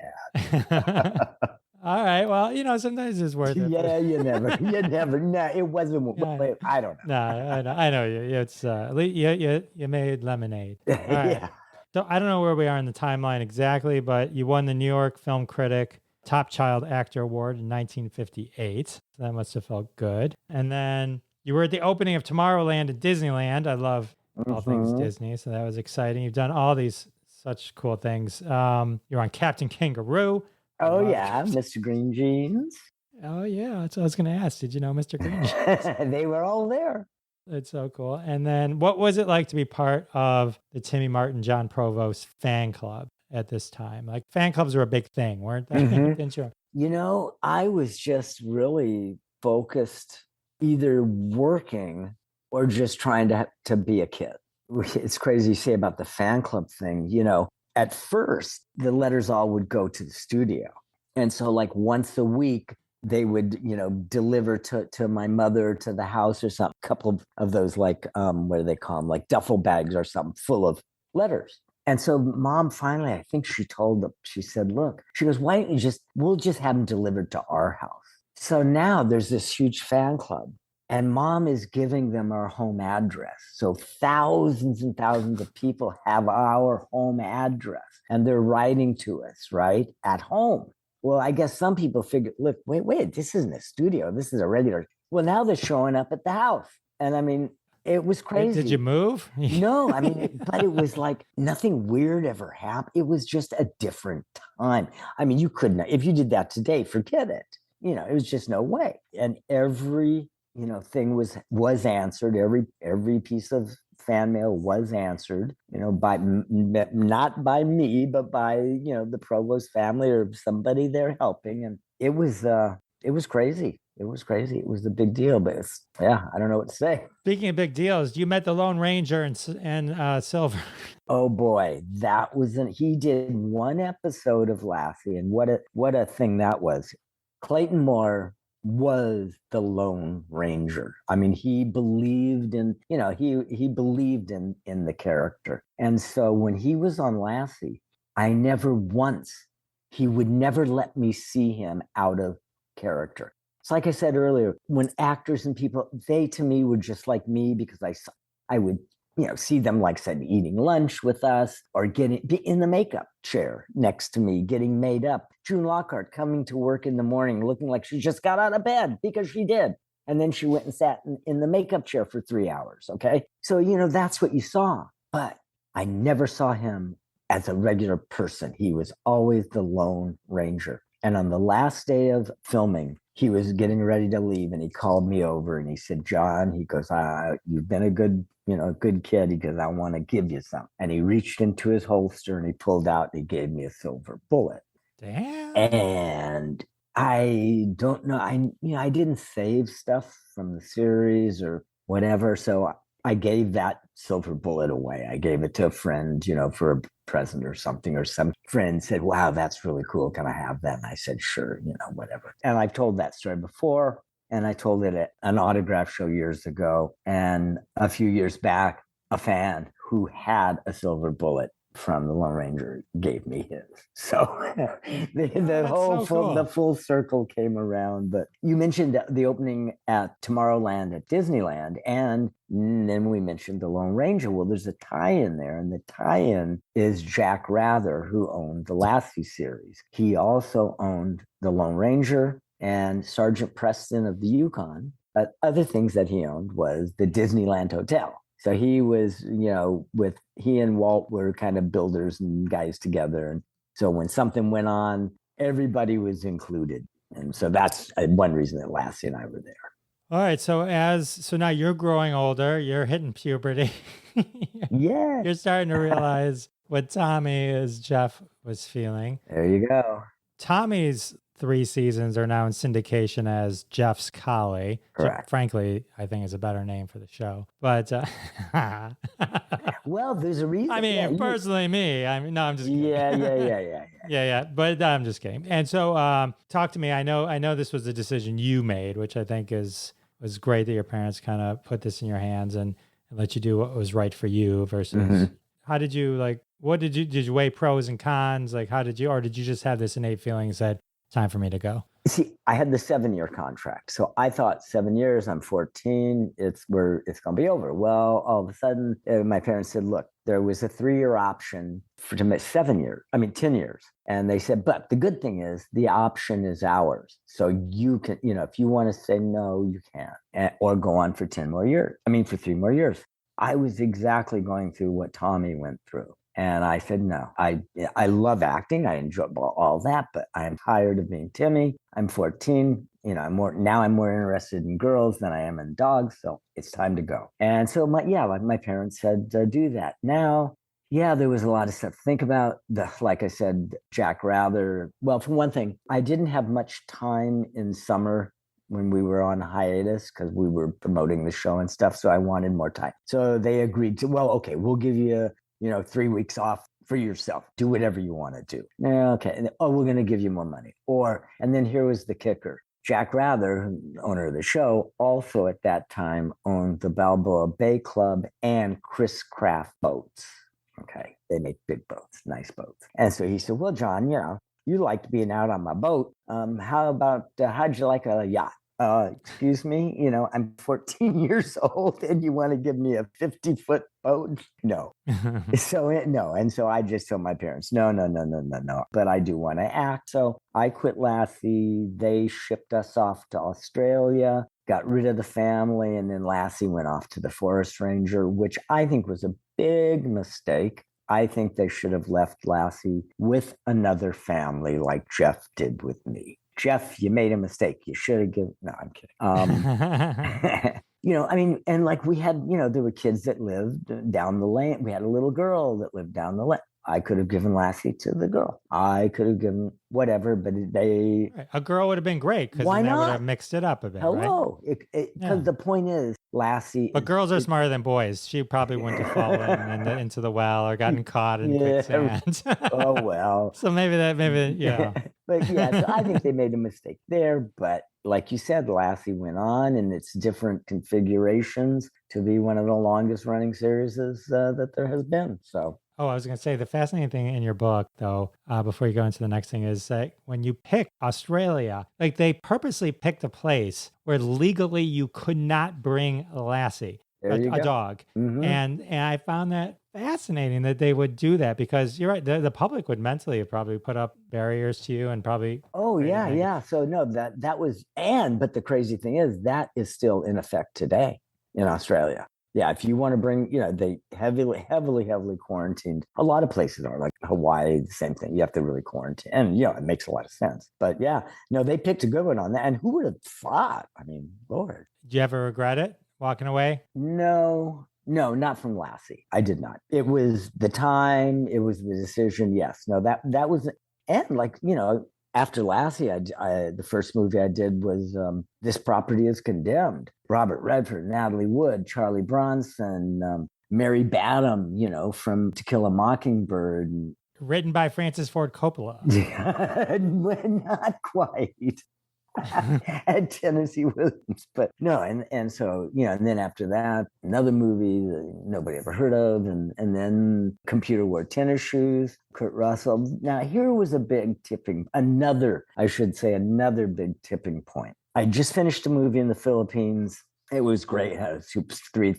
had. All right. Well, sometimes it's worth it. Yeah, you never. No, it wasn't. Yeah. I don't know. No, I know you. It's you made lemonade. All right. Yeah. So I don't know where we are in the timeline exactly, but you won the New York Film Critic Top Child Actor Award in 1958. So that must have felt good. And then you were at the opening of Tomorrowland at Disneyland. I love all things Disney, so that was exciting. You've done all these such cool things. You're on Captain Kangaroo. Oh, yeah, Mr. Green Jeans. Oh, yeah, that's what I was going to ask. Did you know Mr. Green Jeans? They were all there. That's so cool. And then what was it like to be part of the Timmy Martin, Jon Provost fan club at this time? Like, fan clubs were a big thing, weren't they? Didn't you? I was just really focused either working or just trying to be a kid. It's crazy to say about the fan club thing. At first, the letters all would go to the studio. And so like once a week, they would, deliver to my mother, to the house or something, a couple of those like, what do they call them? Like duffel bags or something full of letters. And so Mom finally, I think she told them, she said, look, she goes, why don't we'll just have them delivered to our house. So now there's this huge fan club. And Mom is giving them our home address. So thousands and thousands of people have our home address and they're writing to us, right, at home. Well, I guess some people figure, look, wait, this isn't a studio. This is a regular. Well, now they're showing up at the house. And I mean, it was crazy. Did you move? No, I mean, but it was like nothing weird ever happened. It was just a different time. I mean, you couldn't, if you did that today, forget it. It was just no way. And every thing was answered. Every piece of fan mail was answered, by not by me, but by the Provost family or somebody there helping. And it was crazy. It was crazy. It was a big deal. But I don't know what to say. Speaking of big deals, you met the Lone Ranger and Silver. Oh boy, he did one episode of Lassie, and what a thing that was. Clayton Moore was the Lone Ranger. I mean, he believed in, he believed in the character. And so when he was on Lassie, he would never let me see him out of character. So like I said earlier, when actors and people, they to me were just like me because I would, see them, like I said, eating lunch with us or be in the makeup chair next to me, getting made up. June Lockhart coming to work in the morning looking like she just got out of bed because she did. And then she went and sat in the makeup chair for 3 hours. Okay. So, that's what you saw. But I never saw him as a regular person. He was always the Lone Ranger. And on the last day of filming, he was getting ready to leave and he called me over and he said, John, he goes, you've been a good kid. He goes, I want to give you something. And he reached into his holster and he pulled out and he gave me a silver bullet. Damn. And I don't know. I didn't save stuff from the series or whatever. So I gave that silver bullet away. I gave it to a friend, for a present or something, or some friend said, wow, that's really cool. Can I have that? And I said, sure, whatever. And I've told that story before. And I told it at an autograph show years ago. And a few years back, a fan who had a silver bullet from the Lone Ranger gave me his. So the full circle came around. But you mentioned the opening at Tomorrowland at Disneyland, and then we mentioned the Lone Ranger. Well, there's a tie-in there, and the tie-in is Jack Rather, who owned the Lassie series. He also owned the Lone Ranger and Sergeant Preston of the Yukon. But other things that he owned was the Disneyland Hotel. So he was, he and Walt were kind of builders and guys together. And so when something went on, everybody was included. And so that's one reason that Lassie and I were there. All right. So now you're growing older, you're hitting puberty. Yeah. You're starting to realize what Tommy, as Jeff was feeling. There you go. Tommy's 3 seasons are now in syndication as Jeff's Collie. Correct. Frankly, I think is a better name for the show. But well, there's a reason. I mean, personally, no, I'm just kidding. Yeah. But I'm just kidding. And so, talk to me. I know this was a decision you made, which I think was great that your parents kind of put this in your hands and let you do what was right for you. Versus, how did you did you weigh pros and cons? Or did you just have this innate feeling that time for me to go? See, I had the 7-year contract. So I thought 7 years, I'm 14, it's going to be over. Well, all of a sudden, my parents said, look, there was a 3-year option to make 10 years. And they said, but the good thing is the option is ours. So you can, if you want to say no, you can, or go on for 3 more years. I was exactly going through what Tommy went through. And I said, no, I love acting. I enjoy all that, but I'm tired of being Timmy. I'm 14. I'm more interested in girls than I am in dogs. So it's time to go. And so my parents said, do that. Now, there was a lot of stuff to think about. Like I said, Jack Rather. Well, for one thing, I didn't have much time in summer when we were on hiatus because we were promoting the show and stuff. So I wanted more time. So they agreed to, well, okay, we'll give you 3 weeks off for yourself. Do whatever you want to do. Okay. We're going to give you more money. And then here was the kicker. Jack Rather, owner of the show, also at that time owned the Balboa Bay Club and Chris Craft boats. Okay. They make big boats, nice boats. And so he said, well, John, you liked being out on my boat. How'd you like a yacht? Excuse me, I'm 14 years old and you want to give me a 50-foot boat? No. No. And so I just told my parents, no. But I do want to act. So I quit Lassie. They shipped us off to Australia, got rid of the family. And then Lassie went off to the Forest Ranger, which I think was a big mistake. I think they should have left Lassie with another family like Jeff did with me. Jeff, you made a mistake. You should have given. No, I'm kidding. And we had, there were kids that lived down the lane. We had a little girl that lived down the lane. I could have given Lassie to the girl. I could have given whatever, but a girl would have been great because then that would have mixed it up a bit. Hello, because the point is, Lassie. But girls are smarter than boys. She probably wouldn't have fallen into the well or gotten caught in quicksand. Oh well. So maybe. But so I think they made a mistake there. But like you said, Lassie went on in its different configurations to be one of the longest running series that there has been. So. Oh, I was going to say the fascinating thing in your book, though, before you go into the next thing, is that when you pick Australia, they purposely picked a place where legally you could not bring a Lassie, a dog. Mm-hmm. And I found that fascinating that they would do that because you're right, the public would mentally probably put up barriers to you and probably. Oh, yeah. So no, that was, but the crazy thing is that is still in effect today in Australia. Yeah, if you want to bring, they heavily quarantined. A lot of places are like Hawaii, the same thing. You have to really quarantine. And, it makes a lot of sense. But they picked a good one on that. And who would have thought? I mean, Lord. Did you ever regret it, walking away? No, not from Lassie. I did not. It was the time. It was the decision. Yes. No, that was, and after Lassie, the first movie I did was This Property is Condemned. Robert Redford, Natalie Wood, Charlie Bronson, Mary Badham, from To Kill a Mockingbird. Written by Francis Ford Coppola. Not quite. And Tennessee Williams, but no, and so and then after that, another movie that nobody ever heard of, and then Computer Wore Tennis Shoes, Kurt Russell. Now here was another big tipping point. I just finished a movie in the Philippines. It was great. I had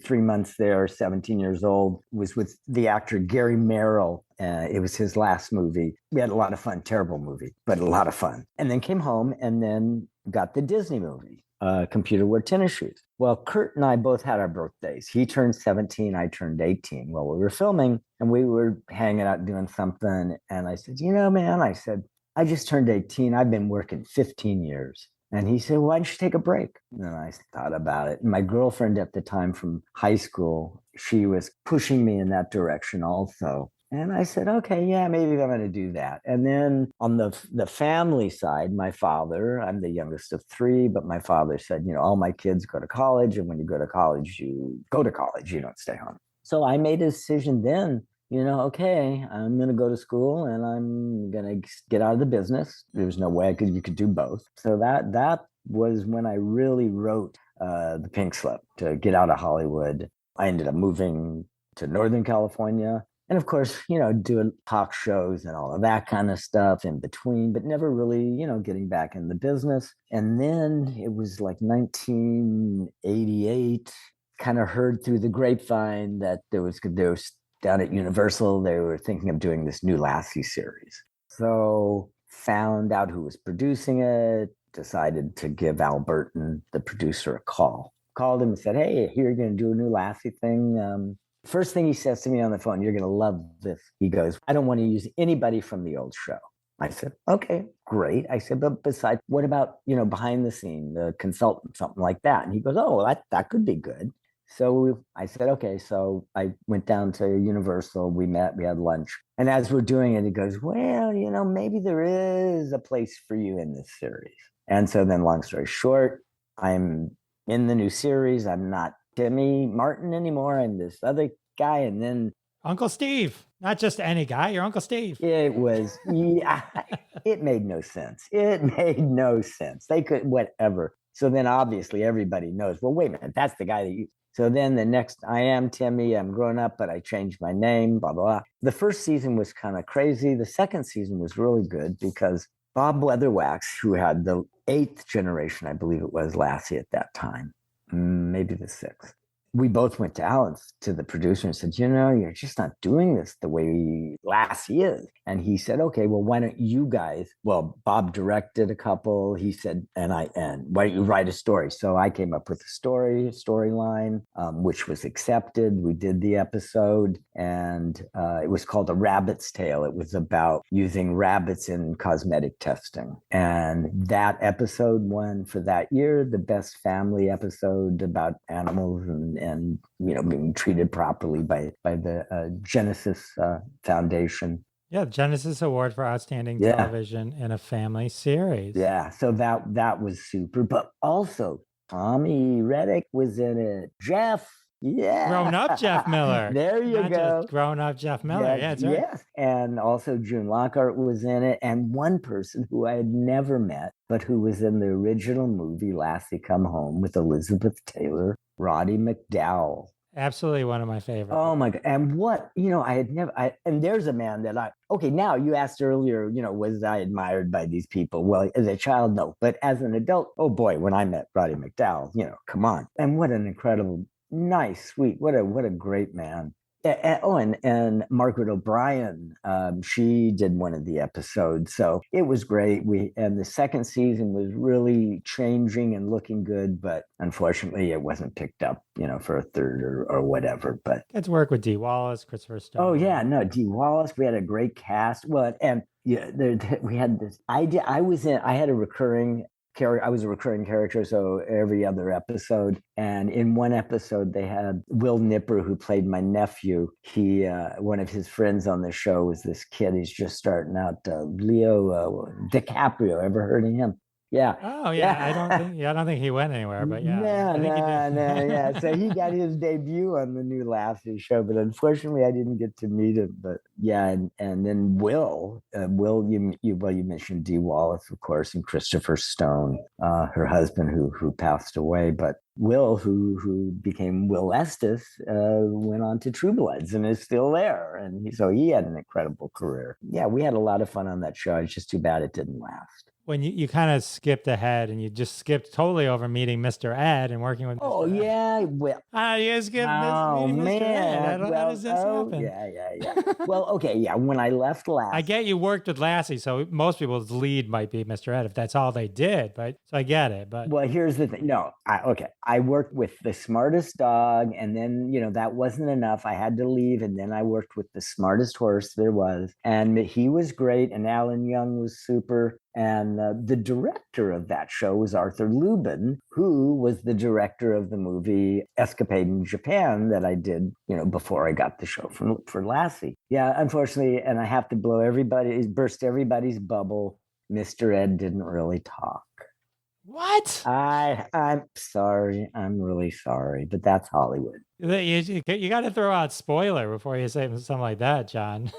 three months there, 17 years old. Was with the actor Gary Merrill. It was his last movie. We had a lot of fun. Terrible movie, but a lot of fun. And then came home and then got the Disney movie, Computer Wore Tennis Shoes. Well, Kurt and I both had our birthdays. He turned 17, I turned 18. Well, we were filming and we were hanging out doing something. And I said, man, I just turned 18. I've been working 15 years. And he said, why don't you take a break? And I thought about it. And my girlfriend at the time from high school, she was pushing me in that direction also. And I said, okay, yeah, maybe I'm going to do that. And then on the family side, my father, I'm the youngest of three, but my father said, all my kids go to college. And when you go to college, you don't stay home. So I made a decision then, okay, I'm going to go to school and I'm going to get out of the business. There was no way you could do both. So that was when I really wrote The Pink Slip to get out of Hollywood. I ended up moving to Northern California. And of course, doing talk shows and all of that kind of stuff in between, but never really, getting back in the business. And then it was like 1988, kind of heard through the grapevine that there was down at Universal, they were thinking of doing this new Lassie series. So found out who was producing it, decided to give Al Burton, the producer, a call. Called him and said, hey, here you're going to do a new Lassie thing. First thing he says to me on the phone, you're going to love this. He goes, I don't want to use anybody from the old show. I said, okay, great. I said, but besides, what about, behind the scene, the consultant, something like that? And he goes, oh, well, that could be good. So I said, okay. So I went down to Universal. We met, we had lunch. And as we're doing it, he goes, well, maybe there is a place for you in this series. And so then long story short, I'm in the new series. I'm not Timmy Martin anymore. I'm this other guy. And then Uncle Steve, not just any guy, you're Uncle Steve. It was, it made no sense. They could, whatever. So then obviously everybody knows, well, wait a minute, that's the guy that you. So then the next, I am Timmy, I'm grown up, but I changed my name, blah, blah, blah. The first season was kind of crazy. The second season was really good because Bob Weatherwax, who had the 8th generation, I believe it was, Lassie at that time, maybe the 6th. We both went to Alan's, to the producer, and said, you're just not doing this the way Lassie is. And he said, okay, well, why don't you guys, Bob directed a couple. He said, and why don't you write a story? So I came up with a storyline, which was accepted. We did the episode, and it was called A Rabbit's Tale. It was about using rabbits in cosmetic testing. And that episode won for that year the best family episode about animals and being treated properly by the Genesis Foundation. Yeah, the Genesis Award for Outstanding Television in a Family Series. Yeah, so that was super. But also, Tommy Reddick was in it. Jeff, Grown up Jeff Miller. There you Not go. Just grown up Jeff Miller. Yeah, that's right. Yes, and also June Lockhart was in it. And one person who I had never met, but who was in the original movie Lassie Come Home with Elizabeth Taylor, Roddy McDowell. Absolutely one of my favorites. Oh my God. And what, I had never, and there's a man that now you asked earlier, was I admired by these people? Well, as a child, no. But as an adult, oh boy, when I met Roddy McDowell, come on. And what an incredible, nice, sweet, what a great man. And Margaret O'Brien, she did one of the episodes, so it was great. And the second season was really changing and looking good, but unfortunately, it wasn't picked up, for a third or whatever. But got to work with Dee Wallace, Christopher Stone. Oh yeah, no, Dee Wallace. We had a great cast. Well, and we had this. I had a recurring. I was a recurring character, so every other episode. And in one episode, they had Will Nipper, who played my nephew. He, one of his friends on the show was this kid. He's just starting out, Leo DiCaprio. Ever heard of him? Yeah. Oh yeah, I don't think he went anywhere, but yeah, No, I think he no, did. no, yeah. So he got his debut on the new Lassie show, but unfortunately, I didn't get to meet him. But yeah, and then Will, you mentioned Dee Wallace, of course, and Christopher Stone, her husband who passed away. But Will, who became Will Estes, went on to True Bloods and is still there, and so he had an incredible career. Yeah, we had a lot of fun on that show. It's just too bad it didn't last. When you kind of skipped ahead and you just skipped totally over meeting Mr. Ed and working with Oh Mr. Ed. yeah, well, You skipped oh meeting Mr. Ed. man, How does this happen? yeah. Well, okay, yeah. When I left last, I get you worked with Lassie, so most people's lead might be Mr. Ed if that's all they did. But so I get it. But well, here's the thing. No, I worked with the smartest dog, and then that wasn't enough. I had to leave, and then I worked with the smartest horse there was, and he was great, and Alan Young was super. And the director of that show was Arthur Lubin, who was the director of the movie Escapade in Japan that I did, before I got the show for Lassie. Yeah, unfortunately, and I have to burst everybody's bubble. Mr. Ed didn't really talk. what? I'm sorry. I'm really sorry, but that's Hollywood. You got to throw out spoiler before you say something like that, John.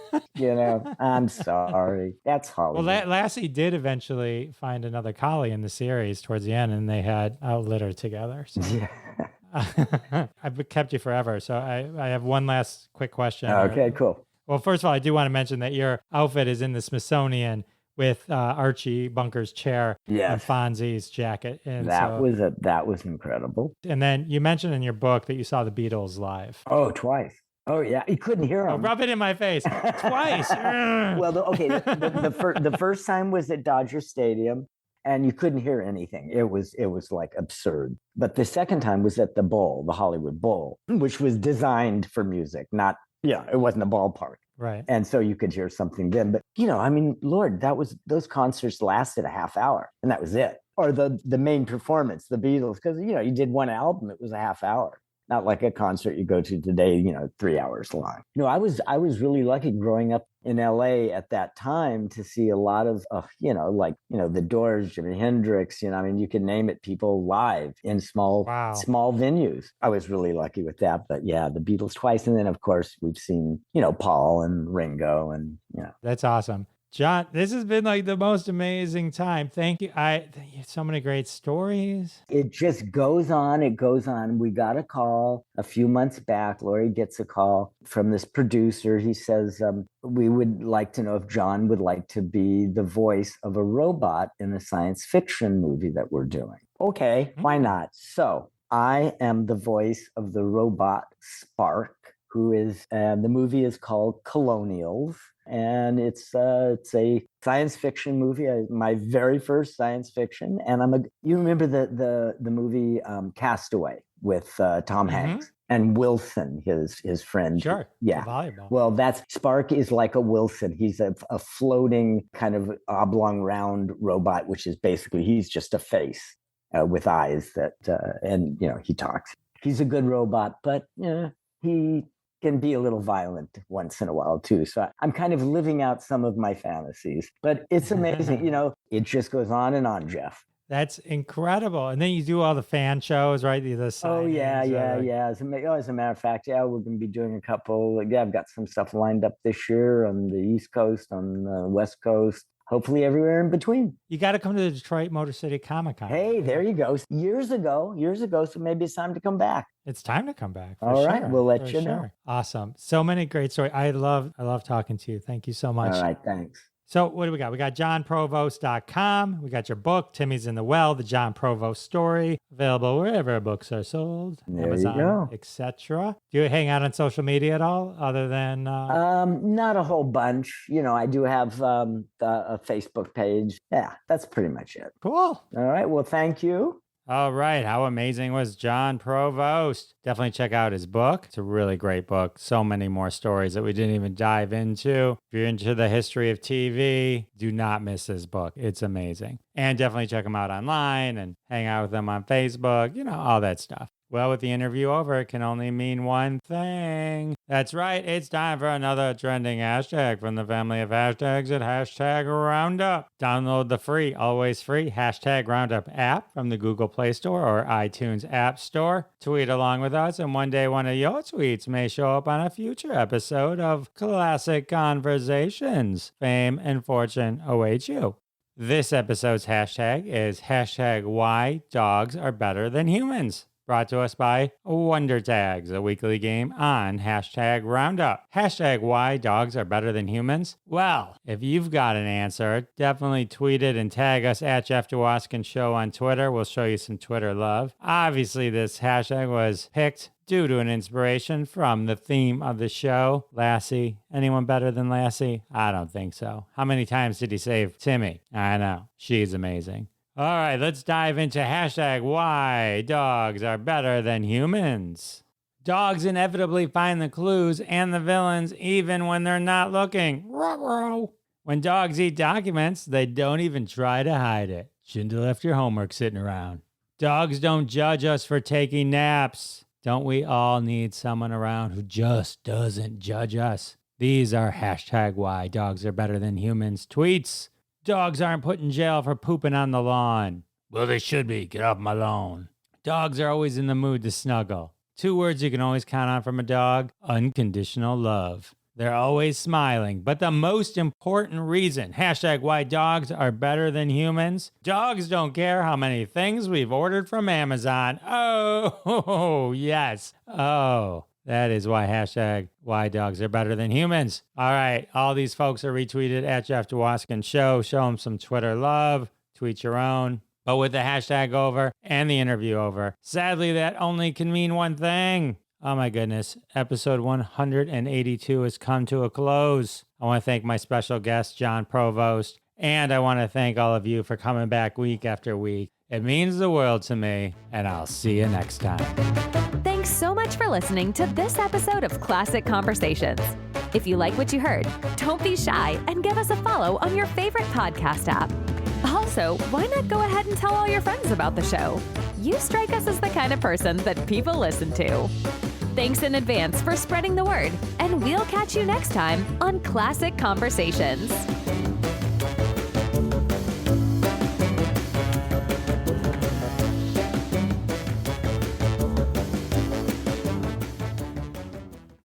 I'm sorry. That's Hollywood. Well, Lassie did eventually find another collie in the series towards the end, and they had outlitter together. So. Yeah. I've kept you forever. So I have one last quick question. Okay, cool. Well, first of all, I do want to mention that your outfit is in the Smithsonian with Archie Bunker's chair and Fonzie's jacket. And that was incredible. And then you mentioned in your book that you saw the Beatles live. Oh, twice. Oh yeah, you couldn't hear them. Oh, rub it in my face twice. Well, the first time was at Dodger Stadium, and you couldn't hear anything. It was like absurd. But the second time was at the Bowl, the Hollywood Bowl, which was designed for music, not it wasn't a ballpark. Right. And so you could hear something then. But, Lord, those concerts lasted a half hour and that was it. Or the main performance, the Beatles, because, you did one album, it was a half hour. Not like a concert you go to today, 3 hours long. I was really lucky growing up in LA at that time to see a lot of, the Doors, Jimi Hendrix, you can name it, people live in small venues. I was really lucky with that. But yeah, the Beatles twice. And then, of course, we've seen, Paul and Ringo and, That's awesome. John, this has been like the most amazing time. Thank you. So many great stories. It just goes on. It goes on. We got a call a few months back. Laurie gets a call from this producer. He says, we would like to know if Jon would like to be the voice of a robot in a science fiction movie that we're doing. Okay, why not? So I am the voice of the robot Spark, who is, the movie is called Colonials. And it's a science fiction movie, my very first science fiction. And you remember the movie Castaway with Tom Hanks and Wilson, his friend. Sure. Yeah. Volleyball. Well, Spark is like a Wilson. He's a floating kind of oblong round robot, which is basically, he's just a face with eyes and he talks. He's a good robot, but he can be a little violent once in a while too. So I'm kind of living out some of my fantasies, but it's amazing. It just goes on and on, Jeff. That's incredible. And then you do all the fan shows, right? Oh yeah. As a matter of fact, we're going to be doing a couple. I've got some stuff lined up this year on the East Coast, on the West Coast. Hopefully everywhere in between. You got to come to the Detroit Motor City Comic Con. Hey, there you go. Years ago. So maybe it's time to come back. It's time to come back. All right. We'll let you know. Awesome. So many great stories. I love talking to you. Thank you so much. All right. Thanks. So what do we got? We got JonProvost.com. We got your book, Timmy's in the Well, the Jon Provost Story, available wherever books are sold, there Amazon, etc. Do you hang out on social media at all, other than? Not a whole bunch. I do have a Facebook page. Yeah, that's pretty much it. Cool. All right. Well, thank you. All right. How amazing was Jon Provost? Definitely check out his book. It's a really great book. So many more stories that we didn't even dive into. If you're into the history of TV, do not miss his book. It's amazing. And definitely check him out online and hang out with him on Facebook, all that stuff. Well, with the interview over, it can only mean one thing. That's right, it's time for another trending hashtag from the family of hashtags at hashtag Roundup. Download the free, always free hashtag Roundup app from the Google Play Store or iTunes App Store. Tweet along with us, and one day one of your tweets may show up on a future episode of Classic Conversations. Fame and fortune await you. This episode's hashtag is hashtag Why Dogs Are Better Than Humans. Brought to us by Wonder Tags, a weekly game on hashtag Roundup. Hashtag Why Dogs Are Better Than Humans? Well, if you've got an answer, definitely tweet it and tag us at Jeff Dwoskin Show on Twitter. We'll show you some Twitter love. Obviously, this hashtag was picked due to an inspiration from the theme of the show, Lassie. Anyone better than Lassie? I don't think so. How many times did he save Timmy? I know. She's amazing. All right, let's dive into hashtag Why Dogs Are Better Than Humans. Dogs inevitably find the clues and the villains even when they're not looking. Ruh-roh. When dogs eat documents, they don't even try to hide it. Shouldn't have left your homework sitting around. Dogs don't judge us for taking naps. Don't we all need someone around who just doesn't judge us? These are hashtag Why Dogs Are Better Than Humans tweets. Dogs aren't put in jail for pooping on the lawn. Well, they should be. Get off my lawn. Dogs are always in the mood to snuggle. 2 words you can always count on from a dog: unconditional love. They're always smiling. But the most important reason, hashtag Why Dogs Are Better Than Humans, dogs don't care how many things we've ordered from Amazon. Oh, yes. Oh. That is why hashtag Why Dogs Are Better Than Humans. All right, all these folks are retweeted at Jeff Dwoskin Show. Show them some Twitter love. Tweet your own. But with the hashtag over and the interview over, sadly, that only can mean one thing. Oh my goodness, episode 182 has come to a close. I want to thank my special guest, Jon Provost, and I want to thank all of you for coming back week after week. It means the world to me, and I'll see you next time. Thanks so much for listening to this episode of Classic Conversations. If you like what you heard, don't be shy and give us a follow on your favorite podcast app. Also, why not go ahead and tell all your friends about the show? You strike us as the kind of person that people listen to. Thanks in advance for spreading the word, and we'll catch you next time on Classic Conversations.